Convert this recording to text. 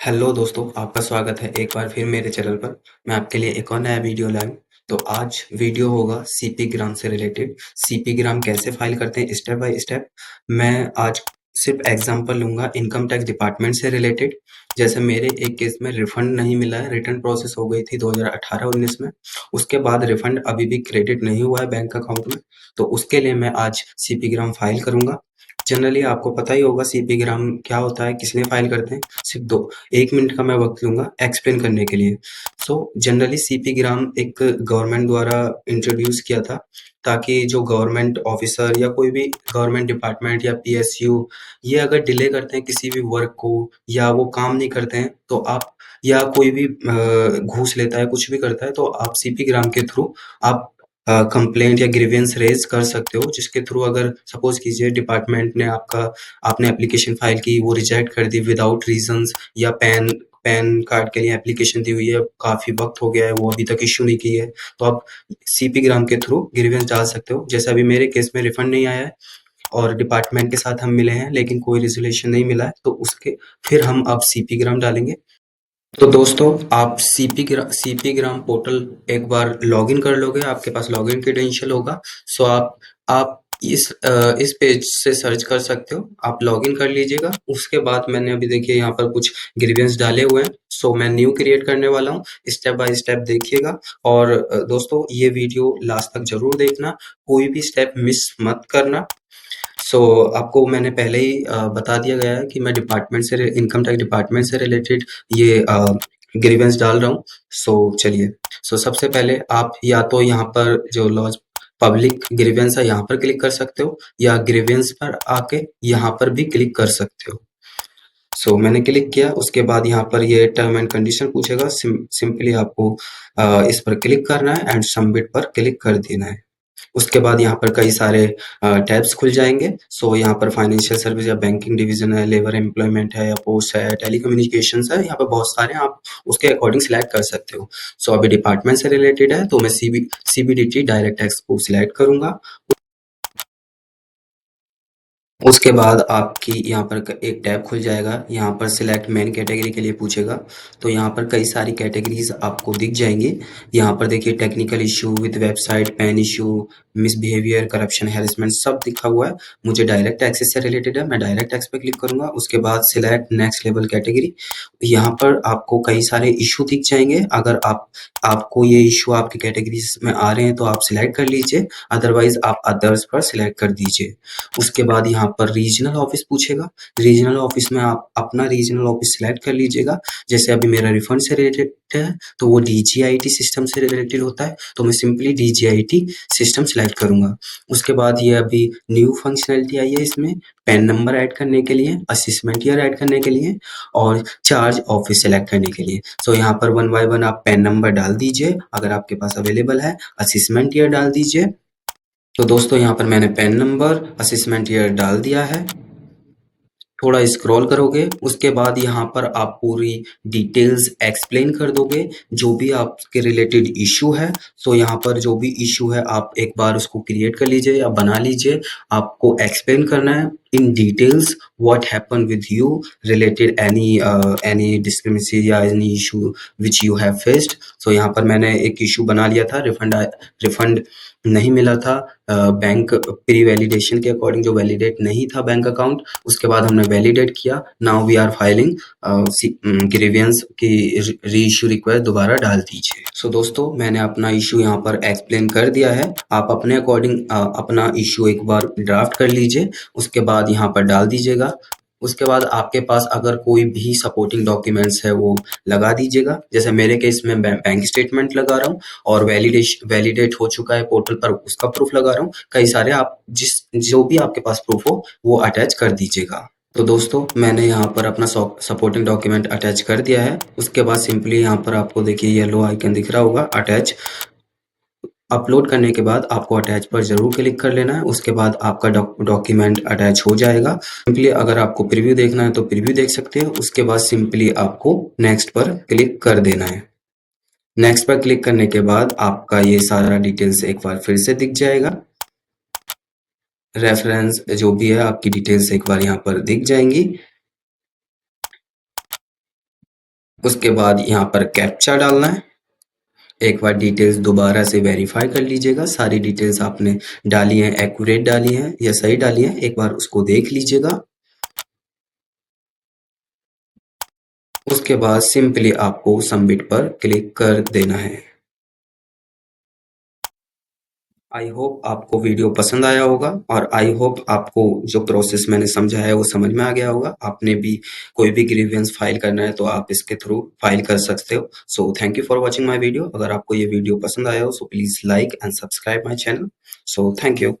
Hello दोस्तों, आपका स्वागत है एक बार फिर मेरे चैनल पर। मैं आपके लिए एक और नया वीडियो लाया हूँ। तो आज वीडियो होगा सीपी ग्राम से रिलेटेड। सीपी ग्राम कैसे फाइल करते हैं स्टेप बाय स्टेप। मैं आज सिर्फ एग्जांपल लूंगा इनकम टैक्स डिपार्टमेंट से रिलेटेड। जैसे मेरे एक केस में रिफंड नहीं मिला है, रिटर्न प्रोसेस हो गई थी 2018-19 में। उसके बाद रिफंड अभी भी क्रेडिट नहीं हुआ है बैंक अकाउंट में। तो उसके लिए मैं आज सीपी ग्राम फाइल करूंगा। जनरली आपको पता ही होगा सीपी ग्राम क्या होता है, किसने फाइल करते हैं। सिर्फ दो 1 मिनट का मैं वक्त लूंगा एक्सप्लेन करने के लिए। सो जनरली सीपी ग्राम एक गवर्नमेंट द्वारा इंट्रोड्यूस किया था, ताकि जो गवर्नमेंट ऑफिसर या कोई भी गवर्नमेंट डिपार्टमेंट या पीएसयू ये अगर डिले करते हैं किसी भी वर्क को, या वो काम नहीं करते हैं, तो आप या कोई भी घूस लेता है, कुछ भी करता है, तो आप सीपी ग्राम के थ्रू आप कंप्लेंट या ग्रीवेंस रेज कर सकते हो, जिसके थ्रू अगर सपोज कीजिए डिपार्टमेंट ने आपने एप्लीकेशन फाइल की, वो रिजेक्ट कर दी विदाउट रीजंस, या पैन पैन कार्ड के लिए एप्लीकेशन दी हुई है, काफी वक्त हो गया है, वो अभी तक इश्यू नहीं की है, तो आप सीपी ग्राम के थ्रू ग्रीवेंस डाल सकते हो। जैसे अभी मेरे केस में रिफंड नहीं आया है और डिपार्टमेंट के साथ हम मिले हैं लेकिन कोई रिजोल्यूशन नहीं मिला है, तो उसके फिर हम अब सीपी ग्राम डालेंगे। तो दोस्तों, आप सीपी ग्राम पोर्टल एक बार लॉगिन कर लोगे, आपके पास लॉगिन क्रेडेंशियल होगा। सो आप इस पेज से सर्च कर सकते हो, आप लॉगिन कर लीजिएगा। उसके बाद मैंने अभी देखिए यहाँ पर कुछ ग्रीवेंस डाले हुए हैं, सो मैं न्यू क्रिएट करने वाला हूँ। स्टेप बाय स्टेप देखिएगा। और दोस्तों, ये वीडियो लास्ट तक जरूर देखना, कोई भी स्टेप मिस मत करना। सो आपको मैंने पहले ही बता दिया गया है कि मैं इनकम टैक्स डिपार्टमेंट से रिलेटेड ये ग्रीवेंस डाल रहा हूँ। सो चलिए। सो सबसे पहले आप या तो यहाँ पर जो लॉज पब्लिक ग्रीवेंस है यहाँ पर क्लिक कर सकते हो, या ग्रीवेंस पर आके यहाँ पर भी क्लिक कर सकते हो। सो मैंने क्लिक किया, उसके बाद यहाँ पर ये टर्म एंड कंडीशन पूछेगा। सिंपली आपको इस पर क्लिक करना है एंड सबमिट पर क्लिक कर देना है। उसके बाद यहाँ पर कई सारे टैब्स खुल जाएंगे। सो यहाँ पर फाइनेंशियल सर्विस या बैंकिंग डिवीजन है, लेबर एम्प्लॉयमेंट है, या पोस्ट है, टेलीकम्युनिकेशंस है, यहाँ पर बहुत सारे आप उसके अकॉर्डिंग सिलेक्ट कर सकते हो। सो अभी डिपार्टमेंट से रिलेटेड है तो मैं सीबीडीटी डायरेक्ट टैक्स को सिलेक्ट करूंगा। उसके बाद आपकी यहाँ पर एक टैब खुल जाएगा, यहाँ पर सिलेक्ट मेन कैटेगरी के लिए पूछेगा। तो यहाँ पर कई सारी कैटेगरीज आपको दिख जाएंगी। यहाँ पर देखिए technical issue with website, pan issue, misbehaviour, corruption, harassment सब दिखा हुआ है। मुझे डायरेक्ट टैक्सेस से रिलेटेड है, मैं डायरेक्ट टैक्स पे क्लिक करूंगा। उसके बाद सिलेक्ट नेक्स्ट लेवल कैटेगरी। यहाँ पर आपको कई सारे इशू दिख जाएंगे। अगर आपको ये इशू आपकी कैटेगरीज में आ रहे हैं तो आप सिलेक्ट कर लीजिए, अदरवाइज आप अदर्स पर सिलेक्ट कर दीजिए। उसके बाद यहाँ पर रीजनल ऑफिस पूछेगा। रीजनल ऑफिस में आप अपना रीजनल ऑफिस सिलेक्ट कर लीजिएगा। जैसे अभी मेरा रिफंड से रिलेटेड है तो वो डीजीआईटी सिस्टम से रिलेटेड होता है, तो मैं सिंपली डीजीआईटी सिस्टम सिलेक्ट करूंगा। उसके बाद ये अभी न्यू फंक्शनैलिटी आई है इसमें, पैन नंबर ऐड करने के लिए, असेसमेंट ईयर ऐड करने के लिए, और चार्ज ऑफिस सेलेक्ट करने के लिए। सो यहाँ पर वन बाय वन आप पैन नंबर डाल दीजिए अगर आपके पास अवेलेबल है, असेसमेंट ईयर डाल दीजिए। तो दोस्तों, यहाँ पर मैंने पैन नंबर, असेसमेंट ईयर डाल दिया है। थोड़ा स्क्रॉल करोगे, उसके बाद यहाँ पर आप पूरी डिटेल्स एक्सप्लेन कर दोगे, जो भी आपके रिलेटेड इशू है। सो यहाँ पर जो भी इशू है आप एक बार उसको क्रिएट कर लीजिए या बना लीजिए। आपको एक्सप्लेन करना है in details what happen with you related any discriminacy या any issue which you have faced. So यहाँ पर मैंने एक इशू बना लिया था, रिफंड नहीं मिला था बैंक प्री वैलिडेशन के अकॉर्डिंग, जो वैलिडेट नहीं था बैंक अकाउंट। उसके बाद हमने वैलिडेट किया। Now we are filing grievance की री इशू रिक्वेस्ट दोबारा डाल दीजिए। सो दोस्तों, मैंने अपना इशू यहाँ पर एक्सप्लेन कर दिया है। आप अपने अकॉर्डिंग अपना इशू एक बार ड्राफ्ट कर लीजिए, उसके बाद यहाँ पर डाल दीजिएगा। उसके बाद आपके पास अगर कोई भी सपोर्टिंग डॉक्यूमेंट्स है वो लगा दीजिएगा। जैसे मेरे केस में बैंक स्टेटमेंट लगा रहा हूँ, और वैलिडेट हो चुका है पोर्टल पर उसका प्रूफ लगा रहा हूँ। कई सारे आप जो भी आपके पास प्रूफ हो वो अटैच कर दीजिएगा। तो दोस्तों, मैंने यहाँ पर अपना सपोर्टिंग डॉक्यूमेंट अटैच कर दिया है। उसके बाद सिंपली यहाँ पर आपको देखिए येलो आइकन दिख रहा होगा अटैच। अपलोड करने के बाद आपको अटैच पर जरूर क्लिक कर लेना है। उसके बाद आपका डॉक्यूमेंट अटैच हो जाएगा। सिंपली अगर आपको प्रीव्यू देखना है तो प्रीव्यू देख सकते हैं। उसके बाद सिंपली आपको नेक्स्ट पर क्लिक कर देना है। नेक्स्ट पर क्लिक करने के बाद आपका ये सारा डिटेल्स एक बार फिर से दिख जाएगा। रेफरेंस जो भी है आपकी डिटेल्स एक बार यहाँ पर दिख जाएंगी। उसके बाद यहाँ पर कैप्चा डालना है। एक बार डिटेल्स दोबारा से वेरीफाई कर लीजिएगा, सारी डिटेल्स आपने डाली हैं एक्यूरेट डाली हैं या सही डाली हैं, एक बार उसको देख लीजिएगा। उसके बाद सिंपली आपको सबमिट पर क्लिक कर देना है। आई होप आपको वीडियो पसंद आया होगा और आई होप आपको जो प्रोसेस मैंने समझाया है वो समझ में आ गया होगा। आपने भी कोई भी ग्रीवेंस फाइल करना है तो आप इसके थ्रू फाइल कर सकते हो। So thank you for watching my video. अगर आपको ये वीडियो पसंद आया हो so please like and subscribe my channel. So thank you.